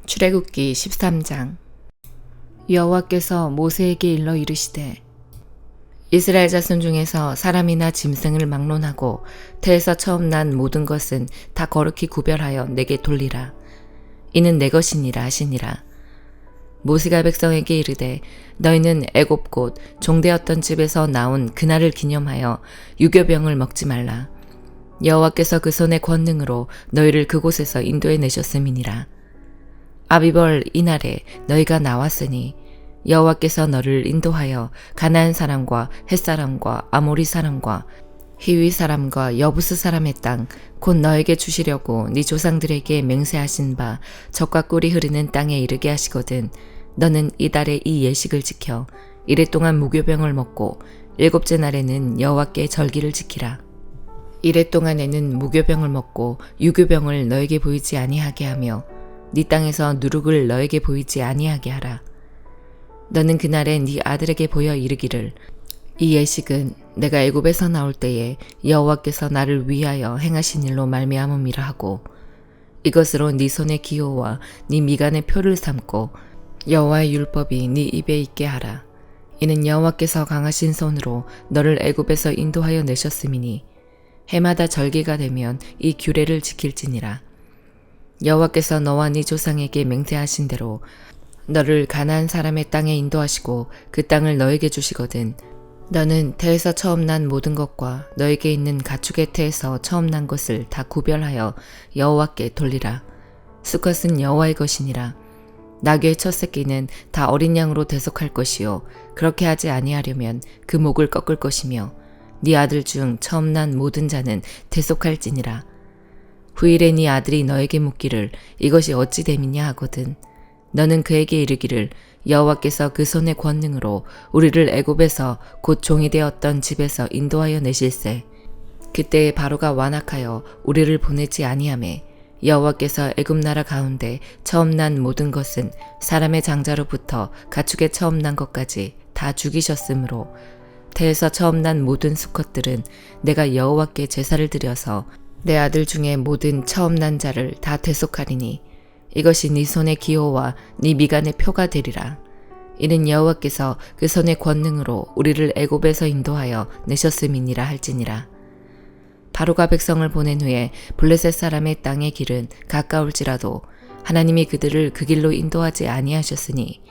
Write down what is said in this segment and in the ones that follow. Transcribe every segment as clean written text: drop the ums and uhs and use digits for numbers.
출애굽기 13장. 여호와께서 모세에게 일러 이르시되 이스라엘 자손 중에서 사람이나 짐승을 막론하고 태에서 처음 난 모든 것은 다 거룩히 구별하여 내게 돌리라. 이는 내 것이니라 하시니라. 모세가 백성에게 이르되 너희는 애굽 곧 종되었던 집에서 나온 그날을 기념하여 유교병을 먹지 말라. 여호와께서 그 손의 권능으로 너희를 그곳에서 인도해 내셨음이니라. 아비벌 이날에 너희가 나왔으니 여호와께서 너를 인도하여 가나안 사람과 헷 사람과 아모리 사람과 히위 사람과 여부스 사람의 땅 곧 너에게 주시려고 네 조상들에게 맹세하신 바 젖과 꿀이 흐르는 땅에 이르게 하시거든. 너는 이달에 이 예식을 지켜 이래 동안 무교병을 먹고 일곱째 날에는 여호와께 절기를 지키라. 이래 동안에는 무교병을 먹고 유교병을 너에게 보이지 아니하게 하며 네 땅에서 누룩을 너에게 보이지 아니하게 하라. 너는 그날에 네 아들에게 보여 이르기를 이 예식은 내가 애굽에서 나올 때에 여호와께서 나를 위하여 행하신 일로 말미암음이라 하고 이것으로 네 손의 기호와 네 미간의 표를 삼고 여호와의 율법이 네 입에 있게 하라. 이는 여호와께서 강하신 손으로 너를 애굽에서 인도하여 내셨음이니 해마다 절기가 되면 이 규례를 지킬지니라. 여호와께서 너와 네 조상에게 맹세하신 대로 너를 가나안 사람의 땅에 인도하시고 그 땅을 너에게 주시거든. 너는 태에서 처음 난 모든 것과 너에게 있는 가축의 태에서 처음 난 것을 다 구별하여 여호와께 돌리라. 수컷은 여호와의 것이니라. 나귀의 첫 새끼는 다 어린 양으로 대속할 것이요 그렇게 하지 아니하려면 그 목을 꺾을 것이며 네 아들 중 처음 난 모든 자는 대속할지니라. 후일에 네 아들이 너에게 묻기를 이것이 어찌 됨이냐 하거든. 너는 그에게 이르기를 여호와께서 그 손의 권능으로 우리를 애굽에서 곧 종이 되었던 집에서 인도하여 내실세. 그때에 바로가 완악하여 우리를 보내지 아니하매 여호와께서 애굽 나라 가운데 처음 난 모든 것은 사람의 장자로부터 가축의 처음 난 것까지 다 죽이셨으므로 태에서 처음 난 모든 수컷들은 내가 여호와께 제사를 드려서 내 아들 중에 모든 처음 난 자를 다 대속하리니 이것이 네 손의 기호와 네 미간의 표가 되리라. 이는 여호와께서 그 손의 권능으로 우리를 애굽에서 인도하여 내셨음이니라 할지니라. 바로가 백성을 보낸 후에 블레셋 사람의 땅의 길은 가까울지라도 하나님이 그들을 그 길로 인도하지 아니하셨으니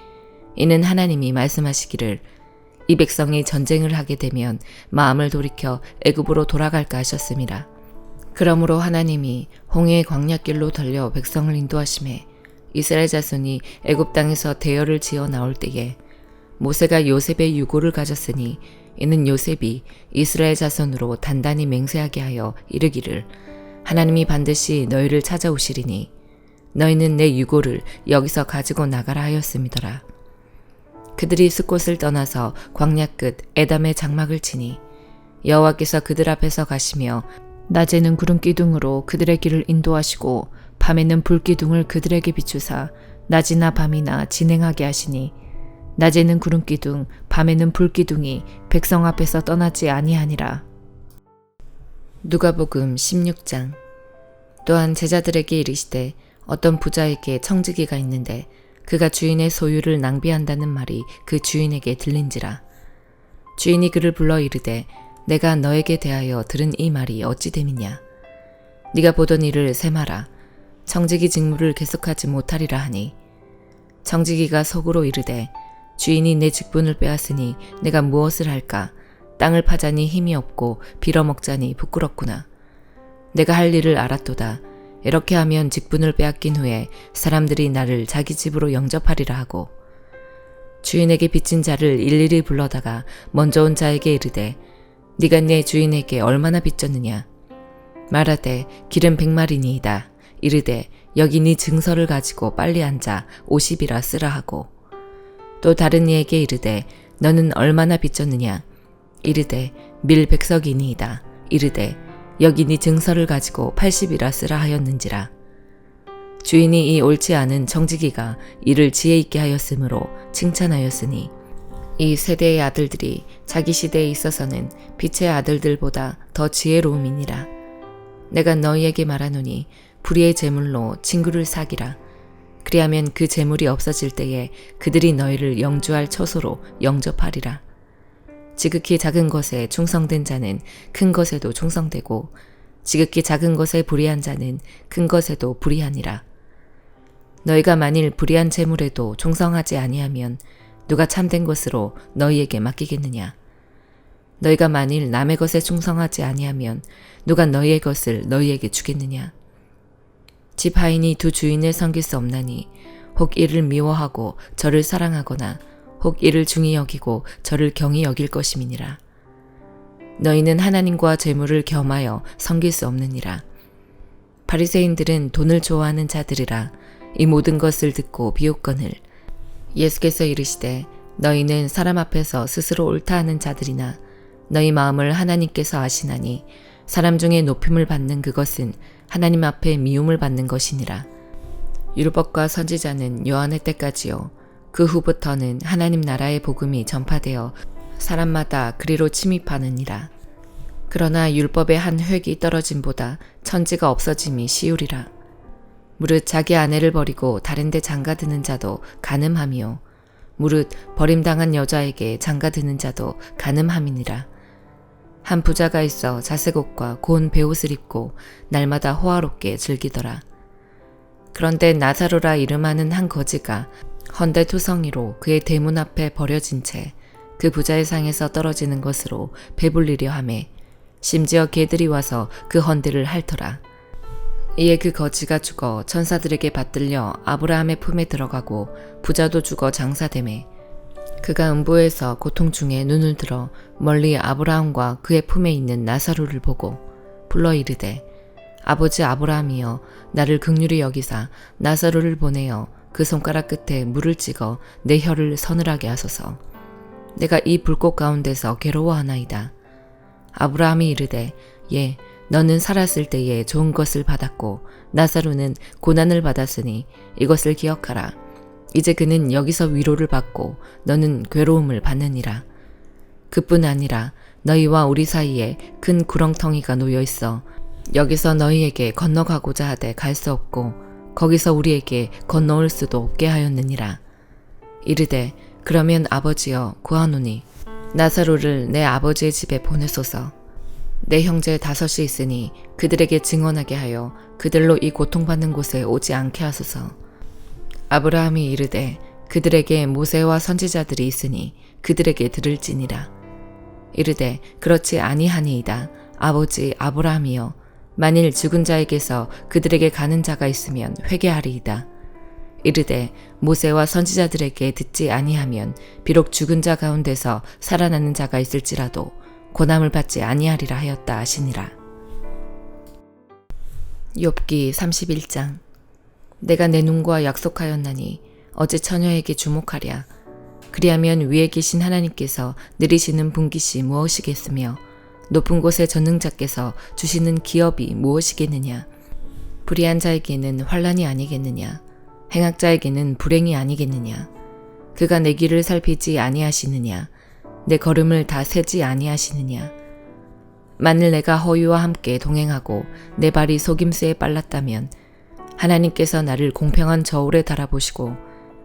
이는 하나님이 말씀하시기를 이 백성이 전쟁을 하게 되면 마음을 돌이켜 애굽으로 돌아갈까 하셨음이라. 그러므로 하나님이 홍해의 광야길로 돌려 백성을 인도하시매 이스라엘 자손이 애굽 땅에서 대열을 지어 나올 때에 모세가 요셉의 유고를 가졌으니 이는 요셉이 이스라엘 자손으로 단단히 맹세하게 하여 이르기를 하나님이 반드시 너희를 찾아오시리니 너희는 내 유고를 여기서 가지고 나가라 하였음이더라. 그들이 숫곳을 떠나서 광야 끝 에담의 장막을 치니 여호와께서 그들 앞에서 가시며 낮에는 구름 기둥으로 그들의 길을 인도하시고 밤에는 불 기둥을 그들에게 비추사 낮이나 밤이나 진행하게 하시니 낮에는 구름 기둥 밤에는 불 기둥이 백성 앞에서 떠나지 아니하니라. 누가복음 16장. 또한 제자들에게 이르시되 어떤 부자에게 청지기가 있는데 그가 주인의 소유를 낭비한다는 말이 그 주인에게 들린지라. 주인이 그를 불러 이르되 내가 너에게 대하여 들은 이 말이 어찌 됨이냐. 네가 보던 일을 셈하라. 청지기 직무를 계속하지 못하리라 하니 청지기가 속으로 이르되 주인이 내 직분을 빼앗으니 내가 무엇을 할까. 땅을 파자니 힘이 없고 빌어먹자니 부끄럽구나. 내가 할 일을 알았도다. 이렇게 하면 직분을 빼앗긴 후에 사람들이 나를 자기 집으로 영접하리라 하고 주인에게 빚진 자를 일일이 불러다가 먼저 온 자에게 이르되 네가 내 주인에게 얼마나 빚졌느냐. 말하되 길은 100마리니이다. 이르되 여기 네 증서를 가지고 빨리 앉아 50이라 쓰라 하고 또 다른 이에게 이르되 너는 얼마나 빚졌느냐. 이르되 밀 100석이니이다. 이르되 여기 네 증서를 가지고 80이라 쓰라 하였는지라. 주인이 이 옳지 않은 청지기가 이를 지혜 있게 하였으므로 칭찬하였으니 이 세대의 아들들이 자기 시대에 있어서는 빛의 아들들보다 더 지혜로움이니라. 내가 너희에게 말하노니 불의의 제물로 친구를 사기라. 그리하면 그 재물이 없어질 때에 그들이 너희를 영주할 처소로 영접하리라. 지극히 작은 것에 충성된 자는 큰 것에도 충성되고 지극히 작은 것에 불의한 자는 큰 것에도 불의하니라. 너희가 만일 불의한 재물에도 충성하지 아니하면 누가 참된 것으로 너희에게 맡기겠느냐? 너희가 만일 남의 것에 충성하지 아니하면 누가 너희의 것을 너희에게 주겠느냐? 집 하인이 두 주인을 섬길 수 없나니 혹 이를 미워하고 저를 사랑하거나 혹 이를 중히 여기고 저를 경히 여길 것임이니라. 너희는 하나님과 재물을 겸하여 섬길 수 없느니라. 바리새인들은 돈을 좋아하는 자들이라. 이 모든 것을 듣고 비웃거늘 예수께서 이르시되 너희는 사람 앞에서 스스로 옳다 하는 자들이나 너희 마음을 하나님께서 아시나니 사람 중에 높임을 받는 그것은 하나님 앞에 미움을 받는 것이니라. 율법과 선지자는 요한의 때까지요. 그 후부터는 하나님 나라의 복음이 전파되어 사람마다 그리로 침입하느니라. 그러나 율법의 한 획이 떨어짐보다 천지가 없어짐이 쉬우리라. 무릇 자기 아내를 버리고 다른 데 장가드는 자도 간음함이요. 무릇 버림당한 여자에게 장가드는 자도 간음함이니라. 한 부자가 있어 자색 옷과 고운 베옷을 입고 날마다 호화롭게 즐기더라. 그런데 나사로라 이름하는 한 거지가 헌데 투성이로 그의 대문 앞에 버려진 채 그 부자의 상에서 떨어지는 것으로 배불리려 하매 심지어 개들이 와서 그 헌데를 핥더라. 이에 그 거지가 죽어 천사들에게 받들려 아브라함의 품에 들어가고 부자도 죽어 장사되매 그가 음부에서 고통 중에 눈을 들어 멀리 아브라함과 그의 품에 있는 나사로를 보고 불러 이르되 아버지 아브라함이여 나를 긍휼히 여기사 나사로를 보내어 그 손가락 끝에 물을 찍어 내 혀를 서늘하게 하소서. 내가 이 불꽃 가운데서 괴로워하나이다. 아브라함이 이르되 예 너는 살았을 때에 좋은 것을 받았고 나사로는 고난을 받았으니 이것을 기억하라. 이제 그는 여기서 위로를 받고 너는 괴로움을 받느니라. 그뿐 아니라 너희와 우리 사이에 큰 구렁텅이가 놓여 있어 여기서 너희에게 건너가고자 하되 갈 수 없고 거기서 우리에게 건너올 수도 없게 하였느니라. 이르되 그러면 아버지여 구하노니 나사로를 내 아버지의 집에 보내소서. 내 형제 5이 있으니 그들에게 증언하게 하여 그들로 이 고통받는 곳에 오지 않게 하소서. 아브라함이 이르되 그들에게 모세와 선지자들이 있으니 그들에게 들을지니라. 이르되 그렇지 아니하니이다. 아버지 아브라함이여 만일 죽은 자에게서 그들에게 가는 자가 있으면 회개하리이다. 이르되 모세와 선지자들에게 듣지 아니하면 비록 죽은 자 가운데서 살아나는 자가 있을지라도 고난을 받지 아니하리라 하였다 하시니라. 욥기 31장. 내가 내 눈과 약속하였나니 어제 처녀에게 주목하랴. 그리하면 위에 계신 하나님께서 내리시는 분깃이 무엇이겠으며 높은 곳의 전능자께서 주시는 기업이 무엇이겠느냐. 불의한 자에게는 환난이 아니겠느냐. 행악자에게는 불행이 아니겠느냐. 그가 내 길을 살피지 아니하시느냐. 내 걸음을 다 세지 아니하시느냐. 만일 내가 허위와 함께 동행하고 내 발이 속임수에 빨랐다면 하나님께서 나를 공평한 저울에 달아보시고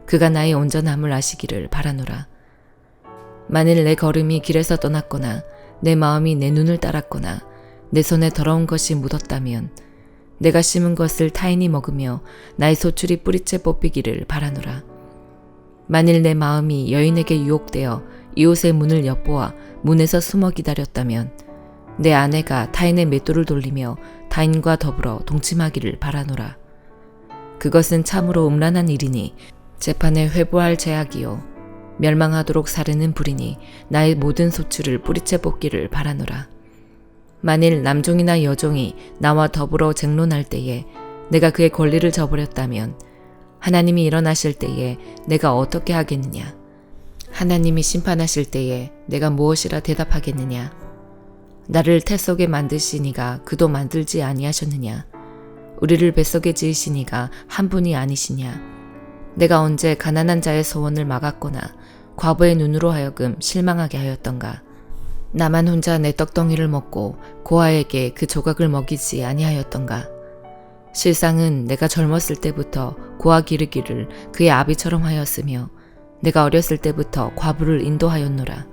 그가 나의 온전함을 아시기를 바라노라. 만일 내 걸음이 길에서 떠났거나 내 마음이 내 눈을 따랐거나 내 손에 더러운 것이 묻었다면 내가 심은 것을 타인이 먹으며 나의 소출이 뿌리째 뽑히기를 바라노라. 만일 내 마음이 여인에게 유혹되어 이웃의 문을 엿보아 문에서 숨어 기다렸다면 내 아내가 타인의 맷돌을 돌리며 타인과 더불어 동침하기를 바라노라. 그것은 참으로 음란한 일이니 재판에 회부할 죄악이요 멸망하도록 사르는 불이니 나의 모든 소출을 뿌리째 뽑기를 바라노라. 만일 남종이나 여종이 나와 더불어 쟁론할 때에 내가 그의 권리를 저버렸다면 하나님이 일어나실 때에 내가 어떻게 하겠느냐. 하나님이 심판하실 때에 내가 무엇이라 대답하겠느냐. 나를 태 속에 만드시니가 그도 만들지 아니하셨느냐. 우리를 뱃속에 지으시니가 한 분이 아니시냐. 내가 언제 가난한 자의 소원을 막았거나 과부의 눈으로 하여금 실망하게 하였던가. 나만 혼자 내 떡덩이를 먹고 고아에게 그 조각을 먹이지 아니하였던가. 실상은 내가 젊었을 때부터 고아 기르기를 그의 아비처럼 하였으며 내가 어렸을 때부터 과부를 인도하였노라.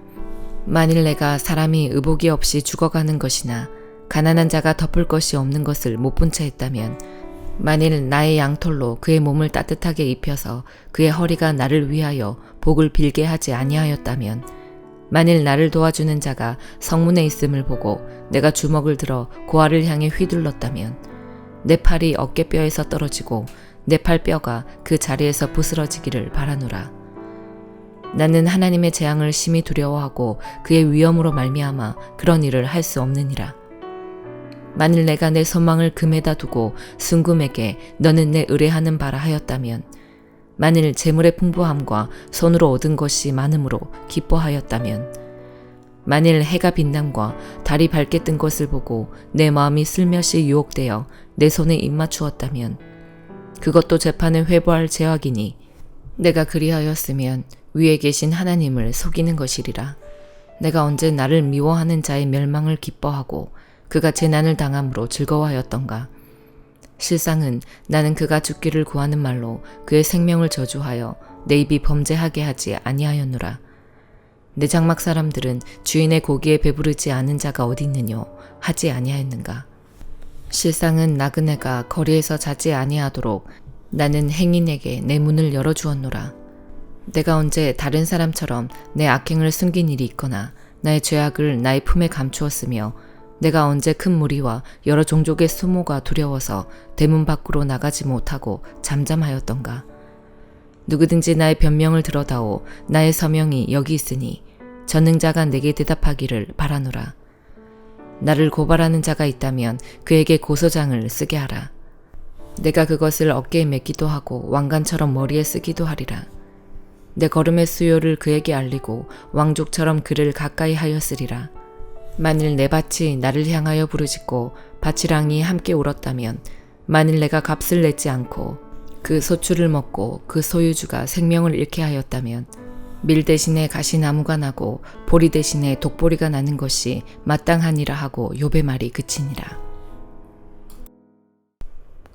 만일 내가 사람이 의복이 없이 죽어가는 것이나 가난한 자가 덮을 것이 없는 것을 못 본 채 했다면, 만일 나의 양털로 그의 몸을 따뜻하게 입혀서 그의 허리가 나를 위하여 복을 빌게 하지 아니하였다면, 만일 나를 도와주는 자가 성문에 있음을 보고 내가 주먹을 들어 고아를 향해 휘둘렀다면 내 팔이 어깨뼈에서 떨어지고 내 팔뼈가 그 자리에서 부스러지기를 바라노라. 나는 하나님의 재앙을 심히 두려워하고 그의 위엄으로 말미암아 그런 일을 할 수 없느니라. 만일 내가 내 소망을 금에다 두고 순금에게 너는 내 의뢰하는 바라 하였다면, 만일 재물의 풍부함과 손으로 얻은 것이 많음으로 기뻐하였다면, 만일 해가 빛남과 달이 밝게 뜬 것을 보고 내 마음이 슬며시 유혹되어 내 손에 입맞추었다면, 그것도 재판에 회부할 죄악이니 내가 그리하였으면 위에 계신 하나님을 속이는 것이리라. 내가 언제 나를 미워하는 자의 멸망을 기뻐하고 그가 재난을 당함으로 즐거워하였던가. 실상은 나는 그가 죽기를 구하는 말로 그의 생명을 저주하여 내 입이 범죄하게 하지 아니하였노라. 내 장막 사람들은 주인의 고기에 배부르지 않은 자가 어디 있느뇨 하지 아니하였는가. 실상은 나그네가 거리에서 자지 아니하도록 나는 행인에게 내 문을 열어주었노라. 내가 언제 다른 사람처럼 내 악행을 숨긴 일이 있거나 나의 죄악을 나의 품에 감추었으며, 내가 언제 큰 무리와 여러 종족의 수모가 두려워서 대문 밖으로 나가지 못하고 잠잠하였던가. 누구든지 나의 변명을 들어다오. 나의 서명이 여기 있으니 전능자가 내게 대답하기를 바라노라. 나를 고발하는 자가 있다면 그에게 고소장을 쓰게 하라. 내가 그것을 어깨에 맺기도 하고 왕관처럼 머리에 쓰기도 하리라. 내 걸음의 수요를 그에게 알리고 왕족처럼 그를 가까이 하였으리라. 만일 내 밭이 나를 향하여 부르짖고 밭이랑이 함께 울었다면, 만일 내가 값을 내지 않고 그 소출을 먹고 그 소유주가 생명을 잃게 하였다면, 밀 대신에 가시나무가 나고 보리 대신에 독보리가 나는 것이 마땅하니라 하고 욥의 말이 그치니라.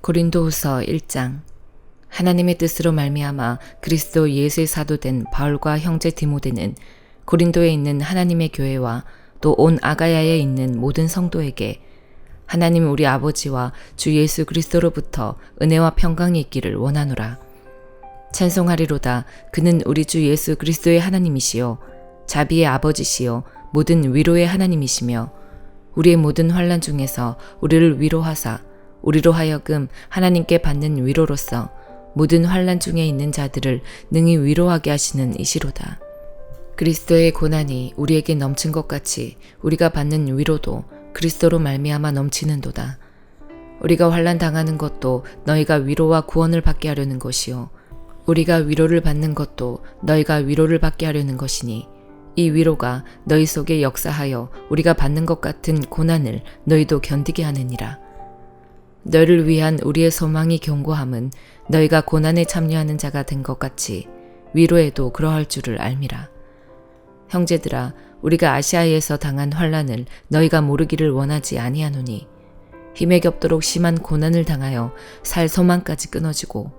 고린도후서 1장. 하나님의 뜻으로 말미암아 그리스도 예수의 사도된 바울과 형제 디모데는 고린도에 있는 하나님의 교회와 또 온 아가야에 있는 모든 성도에게 하나님 우리 아버지와 주 예수 그리스도로부터 은혜와 평강이 있기를 원하노라. 찬송하리로다. 그는 우리 주 예수 그리스도의 하나님이시요 자비의 아버지시요 모든 위로의 하나님이시며, 우리의 모든 환난 중에서 우리를 위로하사 우리로 하여금 하나님께 받는 위로로서 모든 환난 중에 있는 자들을 능히 위로하게 하시는 이시로다. 그리스도의 고난이 우리에게 넘친 것 같이 우리가 받는 위로도 그리스도로 말미암아 넘치는도다. 우리가 환난 당하는 것도 너희가 위로와 구원을 받게 하려는 것이요 우리가 위로를 받는 것도 너희가 위로를 받게 하려는 것이니, 이 위로가 너희 속에 역사하여 우리가 받는 것 같은 고난을 너희도 견디게 하느니라. 너희를 위한 우리의 소망이 견고함은 너희가 고난에 참여하는 자가 된 것 같이 위로에도 그러할 줄을 알미라. 형제들아, 우리가 아시아에서 당한 환난을 너희가 모르기를 원하지 아니하노니, 힘에 겹도록 심한 고난을 당하여 살 소망까지 끊어지고,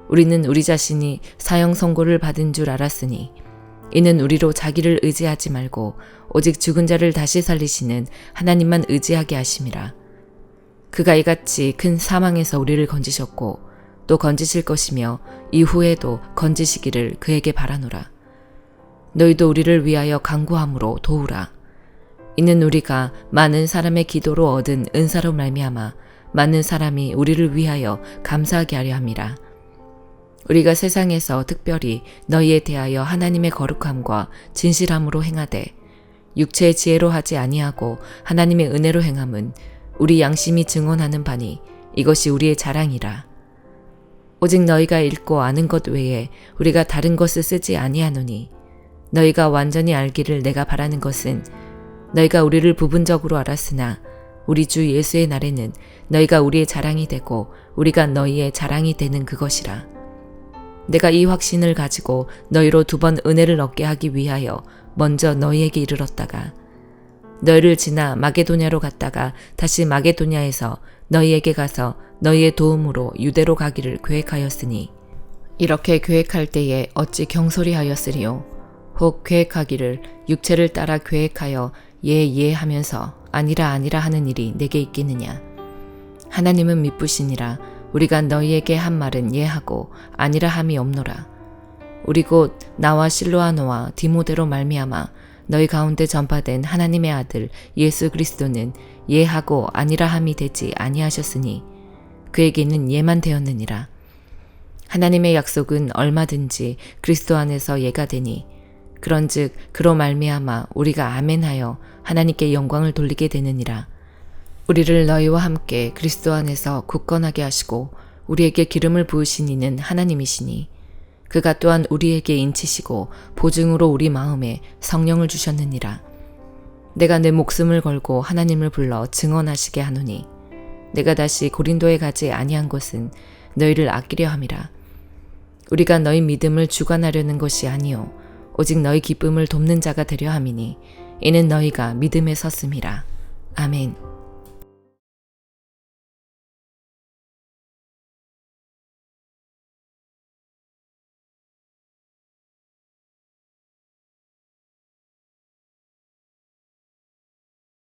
우리는 우리 자신이 사형 선고를 받은 줄 알았으니, 이는 우리로 자기를 의지하지 말고 오직 죽은 자를 다시 살리시는 하나님만 의지하게 하심이라. 그가 이같이 큰 사망에서 우리를 건지셨고 또 건지실 것이며 이후에도 건지시기를 그에게 바라노라. 너희도 우리를 위하여 간구함으로 도우라. 이는 우리가 많은 사람의 기도로 얻은 은사로 말미암아 많은 사람이 우리를 위하여 감사하게 하려 함이라. 우리가 세상에서 특별히 너희에 대하여 하나님의 거룩함과 진실함으로 행하되 육체의 지혜로 하지 아니하고 하나님의 은혜로 행함은 우리 양심이 증언하는 바니 이것이 우리의 자랑이라. 오직 너희가 읽고 아는 것 외에 우리가 다른 것을 쓰지 아니하노니, 너희가 완전히 알기를 내가 바라는 것은 너희가 우리를 부분적으로 알았으나 우리 주 예수의 날에는 너희가 우리의 자랑이 되고 우리가 너희의 자랑이 되는 그것이라. 내가 이 확신을 가지고 너희로 2번 은혜를 얻게 하기 위하여 먼저 너희에게 이르렀다가 너희를 지나 마게도냐로 갔다가 다시 마게도냐에서 너희에게 가서 너희의 도움으로 유대로 가기를 계획하였으니 이렇게 계획할 때에 어찌 경솔이하였으리요. 혹 계획하기를 육체를 따라 계획하여 예 하면서 아니라 하는 일이 내게 있겠느냐. 하나님은 미쁘시니라. 우리가 너희에게 한 말은 예하고 아니라 함이 없노라. 우리 곧 나와 실로아노와 디모데로 말미암아 너희 가운데 전파된 하나님의 아들 예수 그리스도는 예하고 아니라 함이 되지 아니하셨으니 그에게는 예만 되었느니라. 하나님의 약속은 얼마든지 그리스도 안에서 예가 되니 그런즉 그로 말미암아 우리가 아멘하여 하나님께 영광을 돌리게 되느니라. 우리를 너희와 함께 그리스도 안에서 굳건하게 하시고 우리에게 기름을 부으신 이는 하나님이시니 그가 또한 우리에게 인치시고 보증으로 우리 마음에 성령을 주셨느니라. 내가 내 목숨을 걸고 하나님을 불러 증언하시게 하노니 내가 다시 고린도에 가지 아니한 것은 너희를 아끼려 함이라. 우리가 너희 믿음을 주관하려는 것이 아니요 오직 너희 기쁨을 돕는 자가 되려 함이니 이는 너희가 믿음에 섰음이라. 아멘.